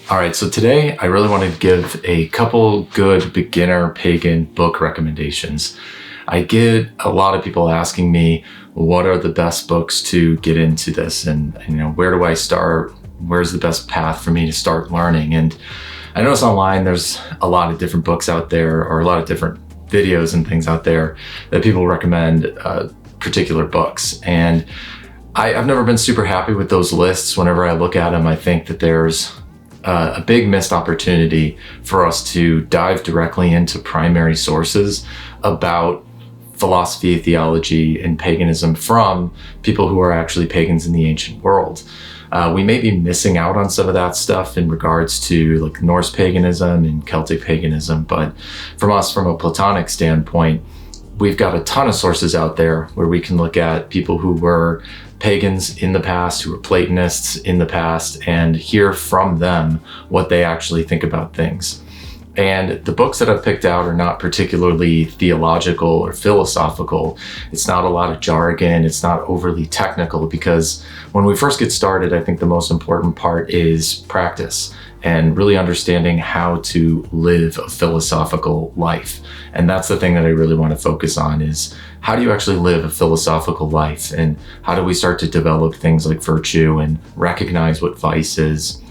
All right, so today I really want to give a couple good beginner pagan book recommendations. I get a lot of people asking me, what are the best books to get into this? And where do I start? Where's the best path for me to start learning? And I notice online there's a lot of different books out there, or a lot of different videos and things out there that people recommend particular books. And I've never been super happy with those lists. Whenever I look at them, I think that there's a big missed opportunity for us to dive directly into primary sources about philosophy, theology, and paganism from people who are actually pagans in the ancient world. We may be missing out on some of that stuff in regards to like Norse paganism and Celtic paganism, but from a Platonic standpoint, we've got a ton of sources out there where we can look at people who were pagans in the past, who were Platonists in the past, and hear from them what they actually think about things. And the books that I've picked out are not particularly theological or philosophical. It's not a lot of jargon. It's not overly technical, because when we first get started, I think the most important part is practice and really understanding how to live a philosophical life. And that's the thing that I really want to focus on, is how do you actually live a philosophical life? And how do we start to develop things like virtue and recognize what vice is?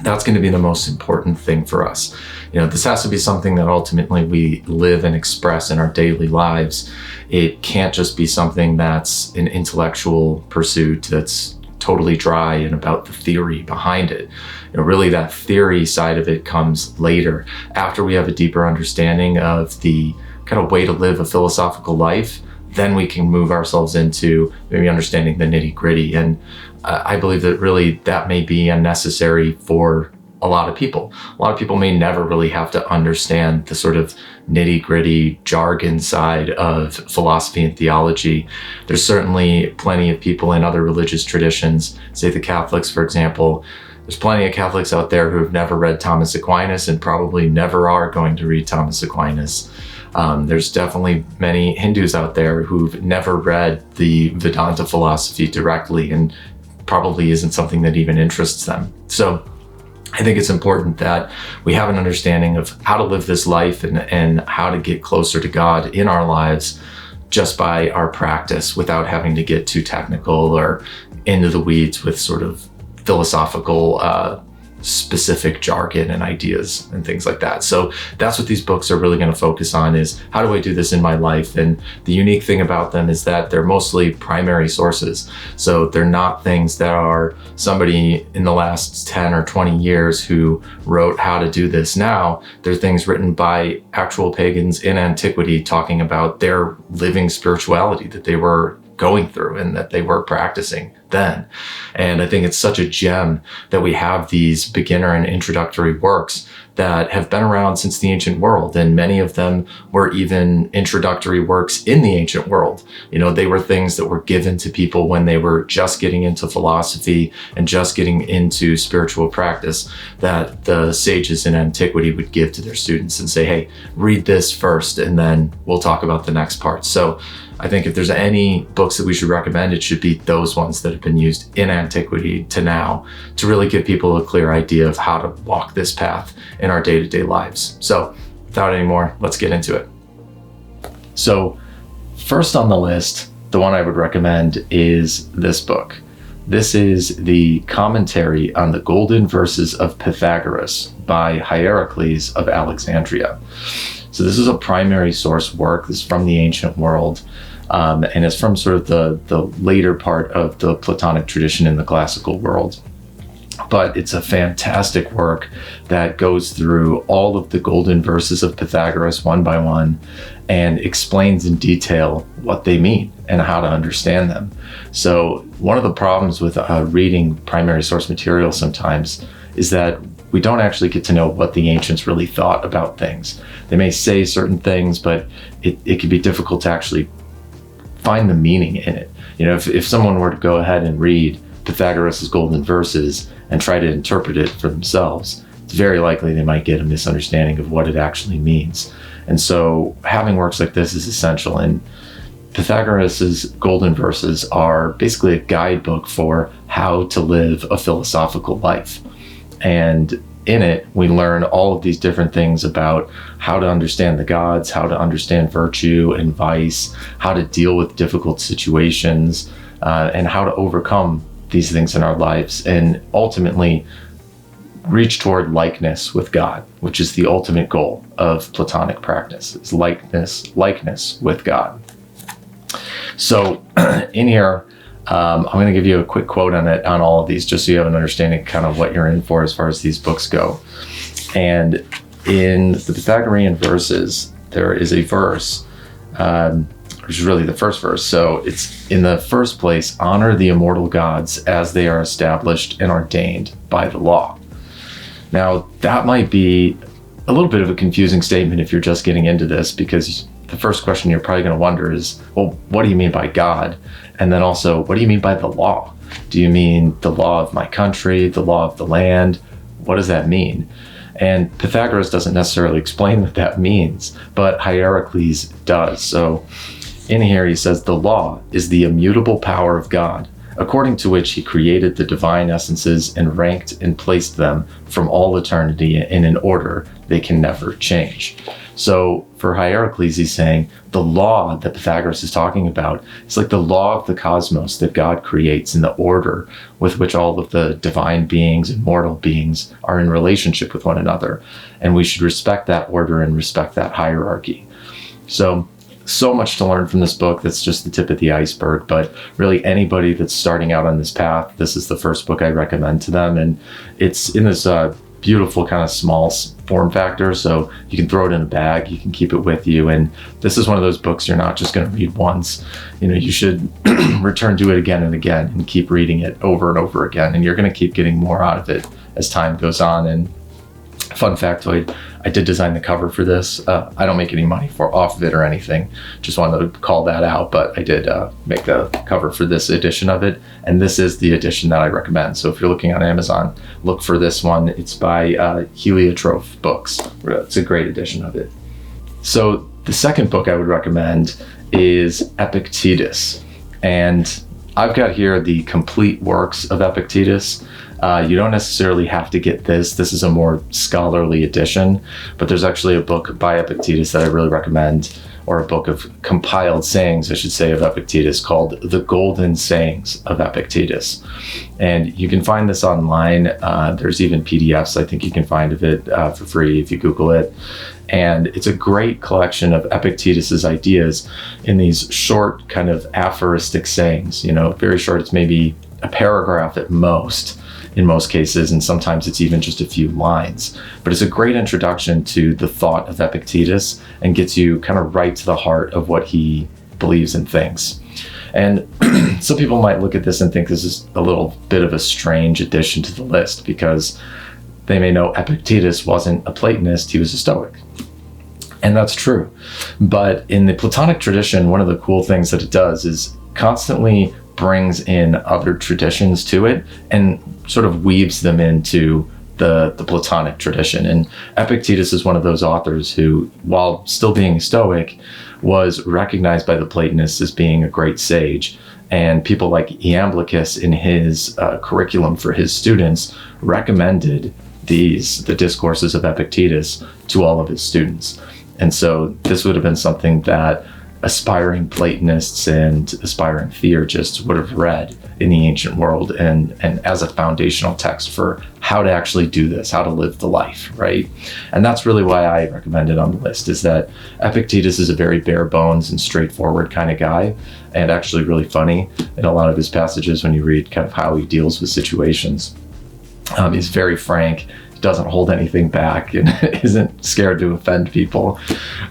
That's going to be the most important thing for us. This has to be something that ultimately we live and express in our daily lives. It can't just be something that's an intellectual pursuit that's totally dry and about the theory behind it. Really that theory side of it comes later, after we have a deeper understanding of the kind of way to live a philosophical life. Then we can move ourselves into maybe understanding the nitty-gritty. And I believe that really that may be unnecessary for a lot of people. A lot of people may never really have to understand the sort of nitty-gritty jargon side of philosophy and theology. There's certainly plenty of people in other religious traditions, say the Catholics, for example. There's plenty of Catholics out there who have never read Thomas Aquinas and probably never are going to read Thomas Aquinas. There's definitely many Hindus out there who've never read the Vedanta philosophy directly, and probably isn't something that even interests them. So I think it's important that we have an understanding of how to live this life and how to get closer to God in our lives just by our practice, without having to get too technical or into the weeds with sort of philosophical specific jargon and ideas and things like that. So that's what these books are really going to focus on, is how do I do this in my life? And the unique thing about them is that they're mostly primary sources. So they're not things that are somebody in the last 10 or 20 years who wrote how to do this now. They're things written by actual pagans in antiquity, talking about their living spirituality that they were going through and that they were practicing then. And I think it's such a gem that we have these beginner and introductory works that have been around since the ancient world. And many of them were even introductory works in the ancient world. They were things that were given to people when they were just getting into philosophy and just getting into spiritual practice, that the sages in antiquity would give to their students and say, hey, read this first, and then we'll talk about the next part. So I think if there's any books that we should recommend, it should be those ones that have been used in antiquity to now, to really give people a clear idea of how to walk this path in our day-to-day lives. So without any more, let's get into it. So first on the list, the one I would recommend is this book. This is the commentary on the Golden Verses of Pythagoras by Hierocles of Alexandria. So this is a primary source work. This is from the ancient world, and it's from sort of the later part of the Platonic tradition in the classical world. But it's a fantastic work that goes through all of the golden verses of Pythagoras one by one and explains in detail what they mean and how to understand them. So one of the problems with reading primary source material sometimes is that we don't actually get to know what the ancients really thought about things. They may say certain things, but it can be difficult to actually find the meaning in it. If someone were to go ahead and read Pythagoras' golden verses and try to interpret it for themselves, it's very likely they might get a misunderstanding of what it actually means. And so having works like this is essential. And Pythagoras' golden verses are basically a guidebook for how to live a philosophical life. And in it, we learn all of these different things about how to understand the gods, how to understand virtue and vice, how to deal with difficult situations, and how to overcome these things in our lives, and ultimately reach toward likeness with God, which is the ultimate goal of Platonic practice, is likeness with God. So in here, I'm going to give you a quick quote on all of these, just so you have an understanding kind of what you're in for as far as these books go. And in the Pythagorean verses, there is a verse, which is really the first verse. So it's, in the first place, honor the immortal gods as they are established and ordained by the law. Now, that might be a little bit of a confusing statement if you're just getting into this, because the first question you're probably going to wonder is, well, what do you mean by God? And then also, what do you mean by the law? Do you mean the law of my country, the law of the land? What does that mean? And Pythagoras doesn't necessarily explain what that means, but Hierocles does. So in here he says, the law is the immutable power of God, according to which he created the divine essences and ranked and placed them from all eternity in an order they can never change. So for Hierocles, he's saying the law that Pythagoras is talking about is like the law of the cosmos that God creates, in the order with which all of the divine beings and mortal beings are in relationship with one another. And we should respect that order and respect that hierarchy. So much to learn from this book. That's just the tip of the iceberg. But really, anybody that's starting out on this path, this is the first book I recommend to them. And it's in this beautiful kind of small form factor, so you can throw it in a bag, you can keep it with you. And this is one of those books you're not just going to read once. You should return to it again and again and keep reading it over and over again, and you're going to keep getting more out of it as time goes on. And fun factoid, I did design the cover for this. I don't make any money off of it or anything. Just wanted to call that out, but I did make the cover for this edition of it. And this is the edition that I recommend. So if you're looking on Amazon, look for this one. It's by Heliotrope Books. It's a great edition of it. So the second book I would recommend is Epictetus. And I've got here the complete works of Epictetus. You don't necessarily have to get this. This is a more scholarly edition, but there's actually a book by Epictetus that I really recommend, or a book of compiled sayings, I should say, of Epictetus, called The Golden Sayings of Epictetus. And you can find this online. There's even PDFs I think you can find of it for free if you Google it. And it's a great collection of Epictetus's ideas in these short kind of aphoristic sayings, very short. It's maybe a paragraph at most, in most cases, and sometimes it's even just a few lines. But it's a great introduction to the thought of Epictetus and gets you kind of right to the heart of what he believes and thinks. And some people might look at this and think this is a little bit of a strange addition to the list, because they may know Epictetus wasn't a Platonist, he was a Stoic. And that's true. But in the Platonic tradition, one of the cool things that it does is constantly brings in other traditions to it and sort of weaves them into the Platonic tradition. And Epictetus is one of those authors who, while still being Stoic, was recognized by the Platonists as being a great sage. And people like Iamblichus in his curriculum for his students recommended the discourses of Epictetus to all of his students. And so this would have been something that aspiring Platonists and aspiring theurgists would have read in the ancient world, and as a foundational text for how to actually do this, how to live the life, right? And that's really why I recommend it on the list, is that Epictetus is a very bare bones and straightforward kind of guy, and actually really funny in a lot of his passages when you read kind of how he deals with situations. He's very frank, doesn't hold anything back, and isn't scared to offend people.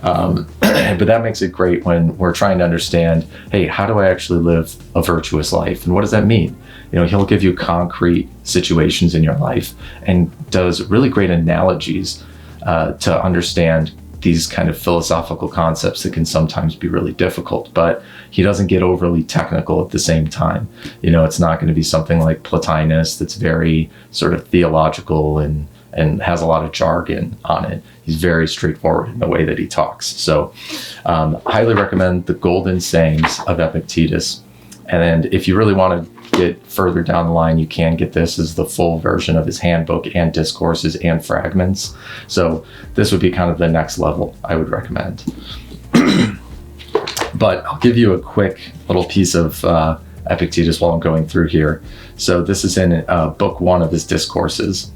But that makes it great when we're trying to understand, hey, how do I actually live a virtuous life? And what does that mean? He'll give you concrete situations in your life and does really great analogies to understand these kind of philosophical concepts that can sometimes be really difficult, but he doesn't get overly technical at the same time. It's not going to be something like Plotinus that's very sort of theological and has a lot of jargon on it. He's very straightforward in the way that he talks. So highly recommend The Golden Sayings of Epictetus. And if you really want to get further down the line, you can get this as the full version of his handbook and discourses and fragments. So this would be kind of the next level I would recommend. But I'll give you a quick little piece of Epictetus while I'm going through here. So this is in book 1 of his discourses.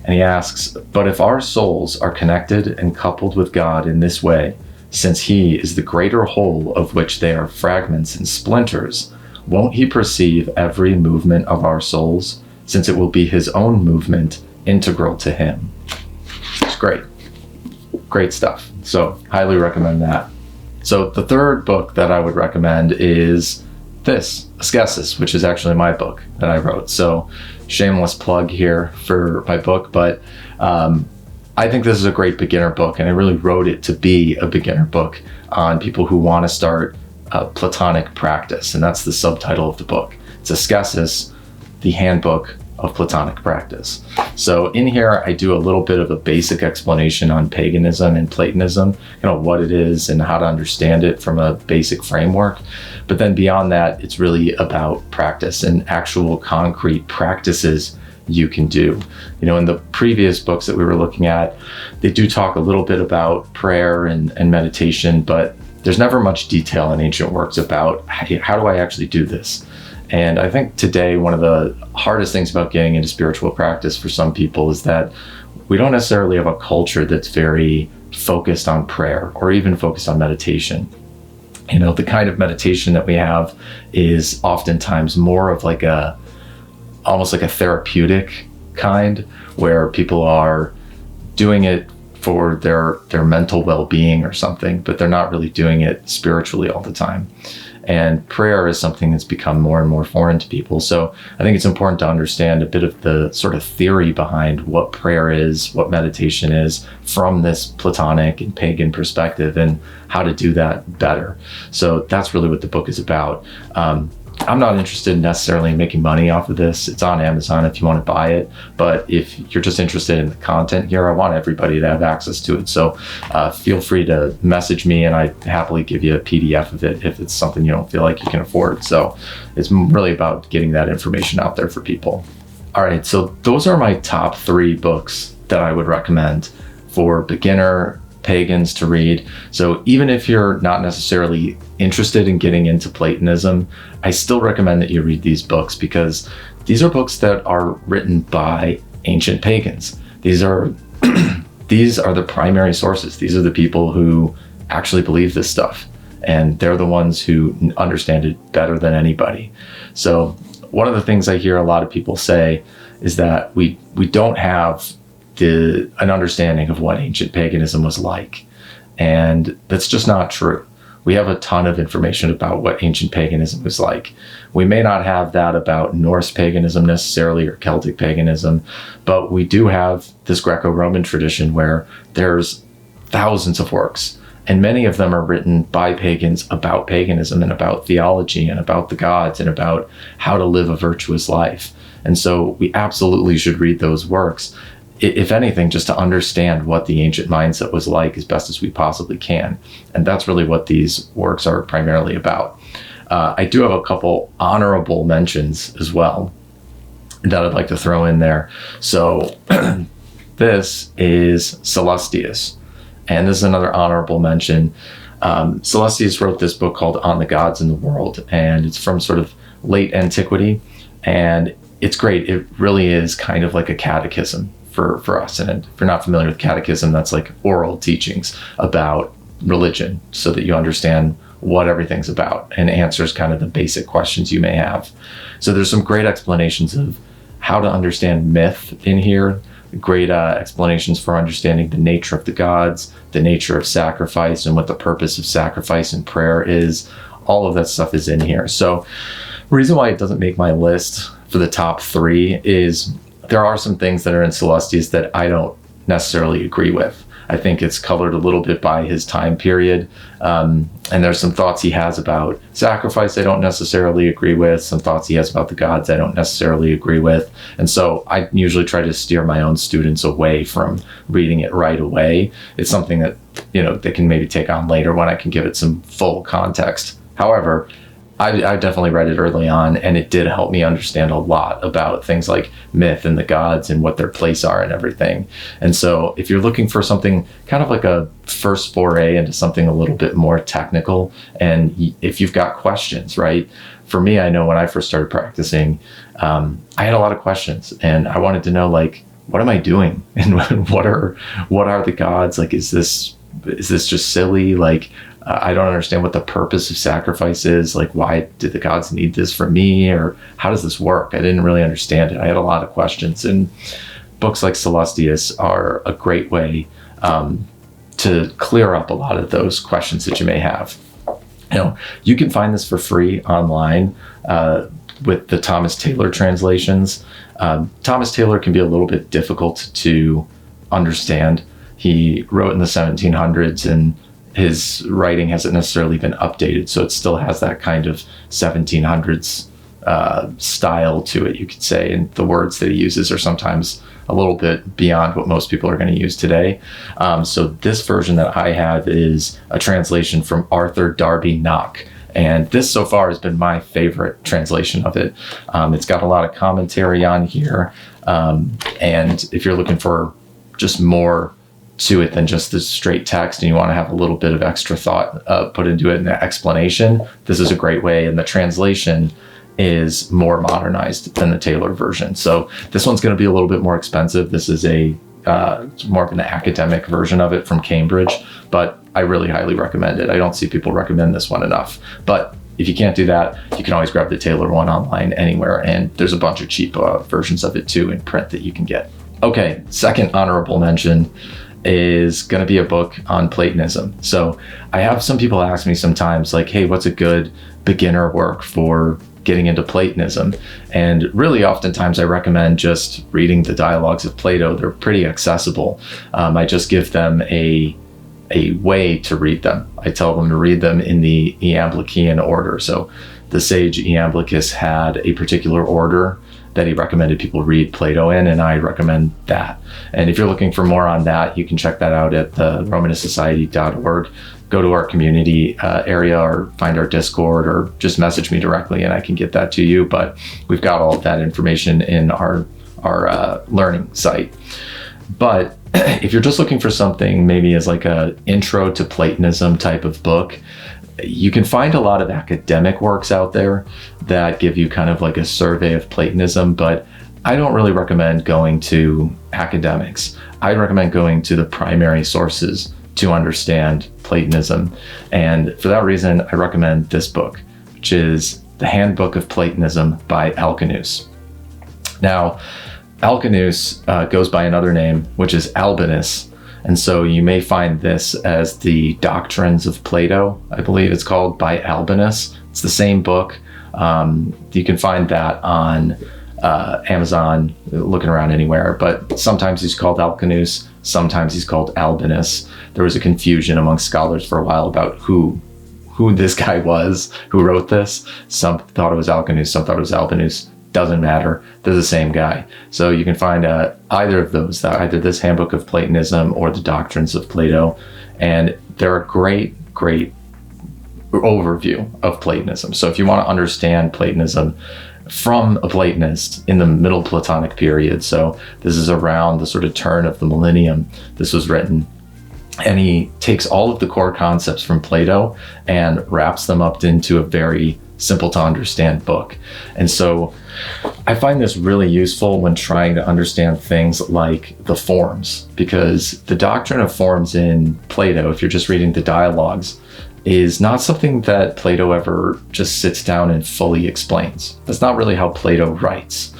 And he asks, "But if our souls are connected and coupled with God in this way, since he is the greater whole of which they are fragments and splinters, won't he perceive every movement of our souls, since it will be his own movement integral to him?" It's great. Great stuff. So highly recommend that. So the third book that I would recommend is this, Ascesis, which is actually my book that I wrote. So shameless plug here for my book, but I think this is a great beginner book, and I really wrote it to be a beginner book on people who want to start Platonic practice, and that's the subtitle of the book. It's Ascesis, the Handbook of Platonic Practice. So in here, I do a little bit of a basic explanation on paganism and Platonism, what it is and how to understand it from a basic framework. But then beyond that, it's really about practice and actual concrete practices you can do. In the previous books that we were looking at, they do talk a little bit about prayer and meditation, but there's never much detail in ancient works about how do I actually do this. And I think today, one of the hardest things about getting into spiritual practice for some people is that we don't necessarily have a culture that's very focused on prayer or even focused on meditation. The kind of meditation that we have is oftentimes more of almost like a therapeutic kind, where people are doing it for their mental well-being or something, but they're not really doing it spiritually all the time. And prayer is something that's become more and more foreign to people. So I think it's important to understand a bit of the sort of theory behind what prayer is, what meditation is, from this Platonic and pagan perspective, and how to do that better. So that's really what the book is about. I'm not interested necessarily in making money off of this. It's on Amazon if you want to buy it. But if you're just interested in the content here, I want everybody to have access to it. So feel free to message me, and I happily give you a PDF of it if it's something you don't feel like you can afford. So it's really about getting that information out there for people. All right, so those are my top 3 books that I would recommend for beginner pagans to read. So even if you're not necessarily interested in getting into Platonism, I still recommend that you read these books, because these are books that are written by ancient pagans. These are the primary sources. These are the people who actually believe this stuff, and they're the ones who understand it better than anybody. So one of the things I hear a lot of people say is that we don't have an understanding of what ancient paganism was like. And that's just not true. We have a ton of information about what ancient paganism was like. We may not have that about Norse paganism necessarily, or Celtic paganism, but we do have this Greco-Roman tradition where there's thousands of works, and many of them are written by pagans about paganism and about theology and about the gods and about how to live a virtuous life. And so we absolutely should read those works, if anything, just to understand what the ancient mindset was like as best as we possibly can. And that's really what these works are primarily about. I do have a couple honorable mentions as well that I'd like to throw in there. So this is Sallustius, and this is another honorable mention. Sallustius wrote this book called On the Gods in the World, and it's from sort of late antiquity, and it's great. It really is kind of like a catechism for us. And if you're not familiar with catechism, that's like oral teachings about religion, so that you understand what everything's about and answers kind of the basic questions you may have. So there's some great explanations of how to understand myth in here, great explanations for understanding the nature of the gods, the nature of sacrifice, and what the purpose of sacrifice and prayer is. All of that stuff is in here. So the reason why it doesn't make my list for the top 3 is there are some things that are in Sallustius that I don't necessarily agree with. I think it's colored a little bit by his time period. And there's some thoughts he has about sacrifice I don't necessarily agree with. Some thoughts he has about the gods I don't necessarily agree with. And so I usually try to steer my own students away from reading it right away. It's something that, they can maybe take on later when I can give it some full context. However, I definitely read it early on, and it did help me understand a lot about things like myth and the gods and what their place are and everything. And so if you're looking for something kind of like a first foray into something a little bit more technical, and if you've got questions, right? For me, I know when I first started practicing, I had a lot of questions, and I wanted to know, like, what am I doing? And what are the gods? Like, is this just silly? Like, I don't understand what the purpose of sacrifice is. Like, why did the gods need this from me? Or how does this work? I didn't really understand it. I had a lot of questions, and books like Sallustius are a great way to clear up a lot of those questions that you may have. You know, you can find this for free online with the Thomas Taylor translations. Thomas Taylor can be a little bit difficult to understand. He wrote in the 1700s, and his writing hasn't necessarily been updated, so it still has that kind of 1700s style to it, you could say, and the words that he uses are sometimes a little bit beyond what most people are going to use today. So this version that I have is a translation from Arthur Darby Knock, and this so far has been my favorite translation of it. It's got a lot of commentary on here, and if you're looking for just more to it than just the straight text, and you want to have a little bit of extra thought put into it and the explanation, this is a great way. And the translation is more modernized than the Taylor version, so this one's going to be a little bit more expensive. This is more of an academic version of it from Cambridge, but I really highly recommend it. I don't see people recommend this one enough. But if you can't do that, you can always grab the Taylor one online anywhere, and there's a bunch of cheap versions of it too in print that you can get. Okay, second honorable mention is going to be a book on Platonism. So I have some people ask me sometimes, like, hey, what's a good beginner work for getting into Platonism? And really oftentimes I recommend just reading the dialogues of Plato. They're pretty accessible. I just give them a way to read them. I tell them to read them in the Iamblichian order. So the sage Iamblichus had a particular order that he recommended people read Plato in, and I recommend that. And if you're looking for more on that, you can check that out at the romanistsociety.org. Go to our community area, or find our Discord, or just message me directly and I can get that to you. But we've got all of that information in our learning site. But if you're just looking for something maybe as like a intro to Platonism type of book, you can find a lot of academic works out there that give you kind of like a survey of Platonism, but I don't really recommend going to academics. I recommend going to the primary sources to understand Platonism. And for that reason, I recommend this book, which is the Handbook of Platonism by Alcinous. Now, Alcinous goes by another name, which is Albinus. And so you may find this as the Doctrines of Plato, I believe it's called, by Albinus. It's the same book. You can find that on Amazon, looking around anywhere, but sometimes he's called Alcinous, sometimes he's called Albinus. There was a confusion among scholars for a while about who this guy was who wrote this. Some thought it was Alcinous, some thought it was Albinus. Doesn't matter, they're the same guy. So you can find either of those, either this Handbook of Platonism or the Doctrines of Plato, and they're a great overview of Platonism. So if you want to understand Platonism from a Platonist in the Middle Platonic period, so this is around the sort of turn of the millennium this was written, and he takes all of the core concepts from Plato and wraps them up into a very simple to understand book. And so I find this really useful when trying to understand things like the forms, because the doctrine of forms in Plato, if you're just reading the dialogues, is not something that Plato ever just sits down and fully explains. That's not really how Plato writes.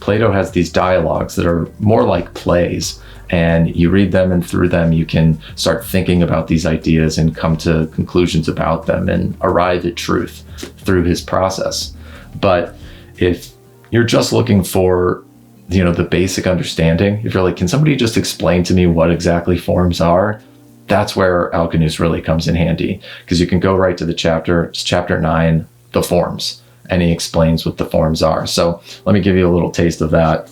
Plato has these dialogues that are more like plays, and you read them, and through them you can start thinking about these ideas and come to conclusions about them and arrive at truth through his process. But if you're just looking for, the basic understanding, if you're like, can somebody just explain to me what exactly forms are? That's where Alcinous really comes in handy, because you can go right to the chapter. It's chapter 9, the forms, and he explains what the forms are. So let me give you a little taste of that.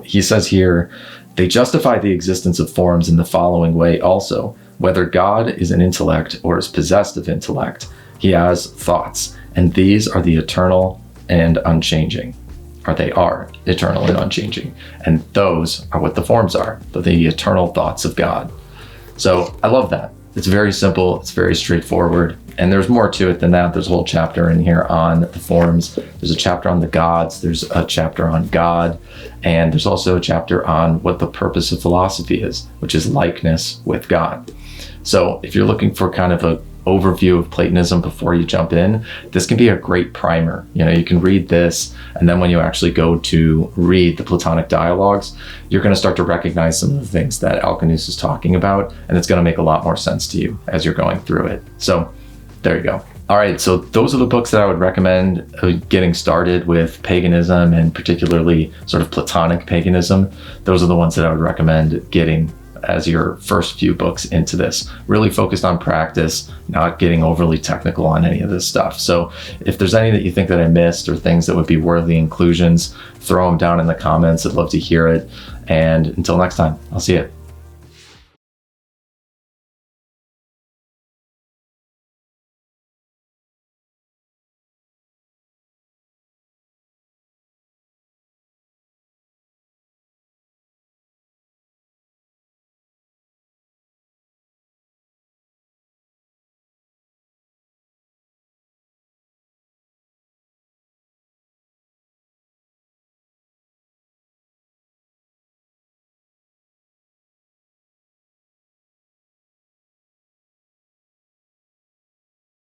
He says here, they justify the existence of forms in the following way also: whether God is an intellect or is possessed of intellect, he has thoughts, and these are the eternal and unchanging. Or they are eternal and unchanging. And those are what the forms are, the eternal thoughts of God. So I love that. It's very simple, it's very straightforward, and there's more to it than that. There's a whole chapter in here on the forms. There's a chapter on the gods, there's a chapter on God, and there's also a chapter on what the purpose of philosophy is, which is likeness with God. So if you're looking for kind of an overview of Platonism before you jump in, this can be a great primer. You can read this, and then when you actually go to read the Platonic dialogues, you're going to start to recognize some of the things that Alcinous is talking about, and it's going to make a lot more sense to you as you're going through it. So there you go. All right, so those are the books that I would recommend getting started with paganism, and particularly sort of Platonic paganism. Those are the ones that I would recommend getting as your first few books into this. Really focused on practice, not getting overly technical on any of this stuff. So if there's any that you think that I missed or things that would be worthy inclusions, throw them down in the comments. I'd love to hear it. And until next time, I'll see you.